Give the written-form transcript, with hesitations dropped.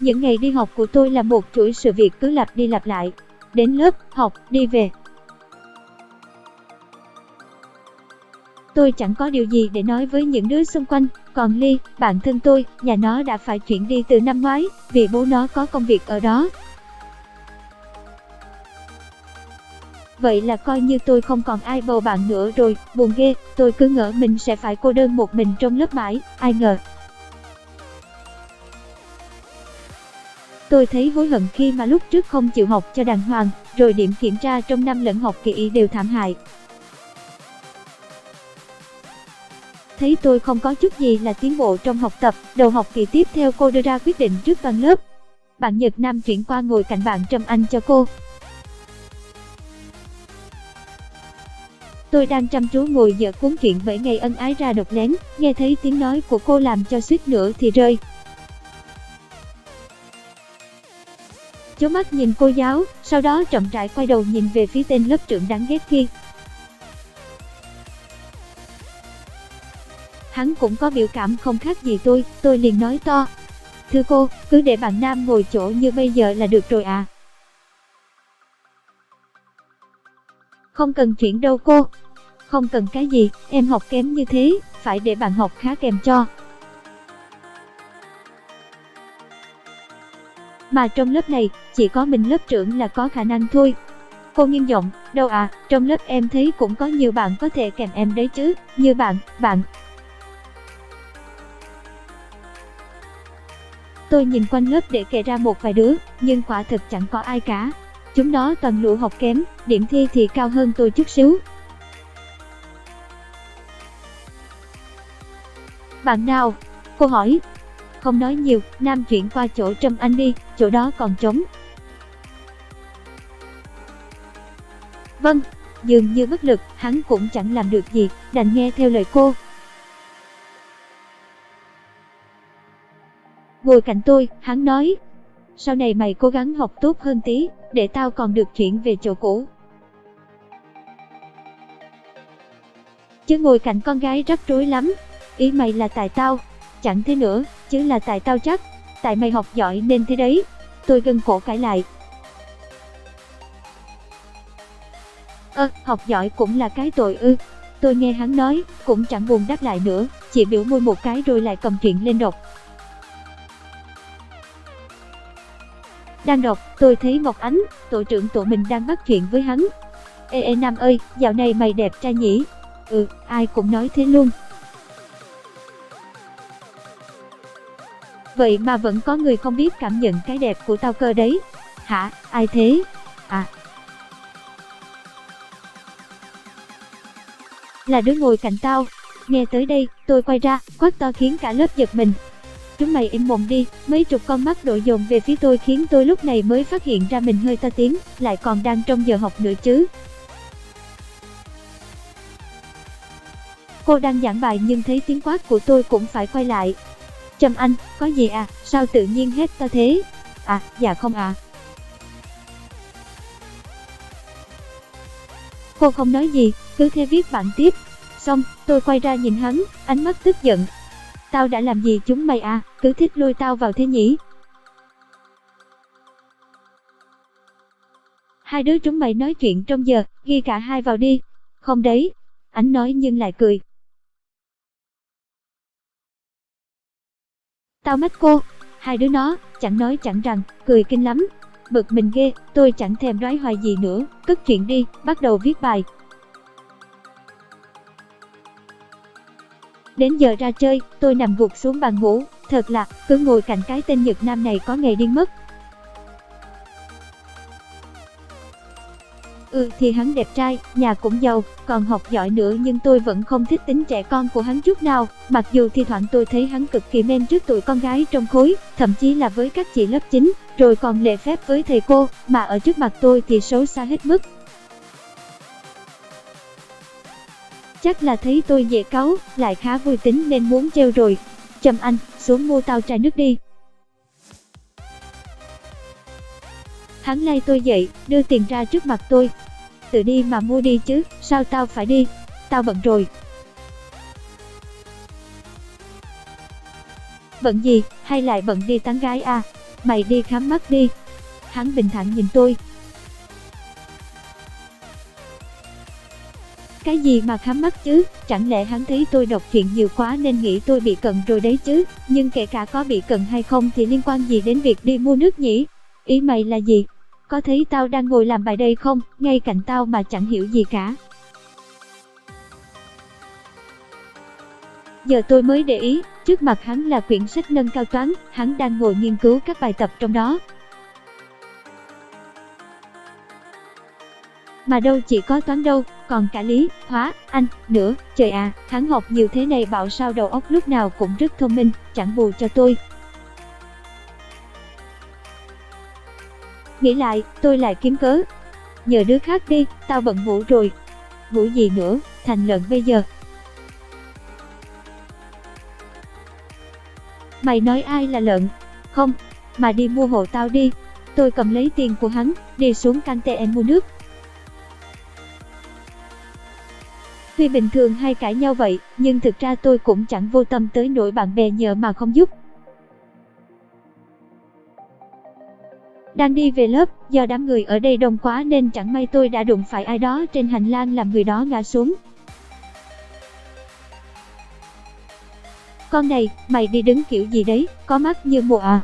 Những ngày đi học của tôi là một chuỗi sự việc cứ lặp đi lặp lại. Đến lớp, học, đi về. Tôi chẳng có điều gì để nói với những đứa xung quanh. Còn Ly, bạn thân tôi, nhà nó đã phải chuyển đi từ năm ngoái, vì bố nó có công việc ở đó. Vậy là coi như tôi không còn ai bầu bạn nữa rồi, buồn ghê, tôi cứ ngỡ mình sẽ phải cô đơn một mình trong lớp mãi, ai ngờ. Tôi thấy hối hận khi mà lúc trước không chịu học cho đàng hoàng, rồi điểm kiểm tra trong năm lẫn học kỳ đều thảm hại. Thấy tôi không có chút gì là tiến bộ trong học tập, đầu học kỳ tiếp theo cô đưa ra quyết định trước toàn lớp. Bạn Nhật Nam chuyển qua ngồi cạnh bạn Trâm Anh cho cô. Tôi đang chăm chú ngồi dở cuốn truyện 7 ngày ân ái ra đọc lén, nghe thấy tiếng nói của cô làm cho suýt nữa thì rơi. Chố mắt nhìn cô giáo, sau đó chậm rãi quay đầu nhìn về phía tên lớp trưởng đáng ghét kia. Hắn cũng có biểu cảm không khác gì tôi liền nói to. Thưa cô, cứ để bạn Nam ngồi chỗ như bây giờ là được rồi à. Không cần chuyển đâu cô. Không cần cái gì, em học kém như thế, phải để bạn học khá kèm cho. Mà trong lớp này, chỉ có mình lớp trưởng là có khả năng thôi. Cô nghiêm giọng, đâu à, trong lớp em thấy cũng có nhiều bạn có thể kèm em đấy chứ, như bạn. Tôi nhìn quanh lớp để kể ra một vài đứa, nhưng quả thực chẳng có ai cả. Chúng nó toàn lũ học kém, điểm thi thì cao hơn tôi chút xíu. Bạn nào? Cô hỏi. Không nói nhiều, Nam chuyển qua chỗ Trâm Anh đi, chỗ đó còn trống. Vâng, dường như bất lực, hắn cũng chẳng làm được gì, đành nghe theo lời cô. Ngồi cạnh tôi, hắn nói. Sau này mày cố gắng học tốt hơn tí, để tao còn được chuyển về chỗ cũ. Chứ ngồi cạnh con gái rắc rối lắm. Ý mày là tại tao? Chẳng thế nữa, chứ là tại tao chắc. Tại mày học giỏi nên thế đấy. Tôi gân cổ cãi lại. Học giỏi cũng là cái tội ư? Tôi nghe hắn nói, cũng chẳng buồn đáp lại nữa, chỉ biểu môi một cái rồi lại cầm truyện lên đọc. Đang đọc, tôi thấy Ngọc Ánh, tổ trưởng tổ mình đang bắt chuyện với hắn. Ê Nam ơi, dạo này mày đẹp trai nhỉ? Ai cũng nói thế luôn. Vậy mà vẫn có người không biết cảm nhận cái đẹp của tao cơ đấy. Hả, ai thế? À, là đứa ngồi cạnh tao. Nghe tới đây, tôi quay ra, quát to khiến cả lớp giật mình. Chúng mày im mồm đi, mấy chục con mắt đổ dồn về phía tôi khiến tôi lúc này mới phát hiện ra mình hơi to tiếng, lại còn đang trong giờ học nữa chứ. Cô đang giảng bài nhưng thấy tiếng quát của tôi cũng phải quay lại. Trâm Anh, có gì à, sao tự nhiên hét to thế? À, dạ không ạ. Cô không nói gì, cứ thế viết bản tiếp. Xong, tôi quay ra nhìn hắn, ánh mắt tức giận. Tao đã làm gì chúng mày à, cứ thích lôi tao vào thế nhỉ? Hai đứa chúng mày nói chuyện trong giờ, ghi cả hai vào đi. Không đấy, anh nói nhưng lại cười. Tao mách cô, hai đứa nó, chẳng nói chẳng rằng, cười kinh lắm. Bực mình ghê, tôi chẳng thèm đoái hoài gì nữa, cất chuyện đi, bắt đầu viết bài. Đến giờ ra chơi, tôi nằm gục xuống bàn ngủ, thật là, cứ ngồi cạnh cái tên Nhật Nam này có ngày điên mất. Thì hắn đẹp trai, nhà cũng giàu, còn học giỏi nữa nhưng tôi vẫn không thích tính trẻ con của hắn chút nào. Mặc dù thi thoảng tôi thấy hắn cực kỳ men trước tụi con gái trong khối, thậm chí là với các chị lớp 9, rồi còn lễ phép với thầy cô, mà ở trước mặt tôi thì xấu xa hết mức. Chắc là thấy tôi dễ cáu, lại khá vui tính nên muốn trêu rồi. Trâm Anh, xuống mua tao chai nước đi. Hắn lay tôi dậy, đưa tiền ra trước mặt tôi. Tự đi mà mua đi chứ, sao tao phải đi? Tao bận rồi. Bận gì, hay lại bận đi tán gái à? Mày đi khám mắt đi. Hắn bình thản nhìn tôi. Cái gì mà khám mắt chứ, chẳng lẽ hắn thấy tôi đọc truyện nhiều quá nên nghĩ tôi bị cận rồi đấy chứ, nhưng kể cả có bị cận hay không thì liên quan gì đến việc đi mua nước nhỉ? Ý mày là gì? Có thấy tao đang ngồi làm bài đây không, ngay cạnh tao mà chẳng hiểu gì cả. Giờ tôi mới để ý, trước mặt hắn là quyển sách nâng cao toán, hắn đang ngồi nghiên cứu các bài tập trong đó. Mà đâu chỉ có toán đâu, còn cả lý, hóa, Anh nữa, trời à, hắn học nhiều thế này bảo sao đầu óc lúc nào cũng rất thông minh, chẳng bù cho tôi. Nghĩ lại, tôi lại kiếm cớ. Nhờ đứa khác đi, tao bận ngủ rồi. Ngủ gì nữa, thành lợn bây giờ. Mày nói ai là lợn? Không, mà đi mua hộ tao đi. Tôi cầm lấy tiền của hắn, đi xuống căn ATM mua nước. Tuy bình thường hay cãi nhau vậy, nhưng thực ra tôi cũng chẳng vô tâm tới nỗi bạn bè nhờ mà không giúp. Đang đi về lớp, do đám người ở đây đông quá nên chẳng may tôi đã đụng phải ai đó trên hành lang làm người đó ngã xuống. Con này, mày đi đứng kiểu gì đấy, có mắt như mù à?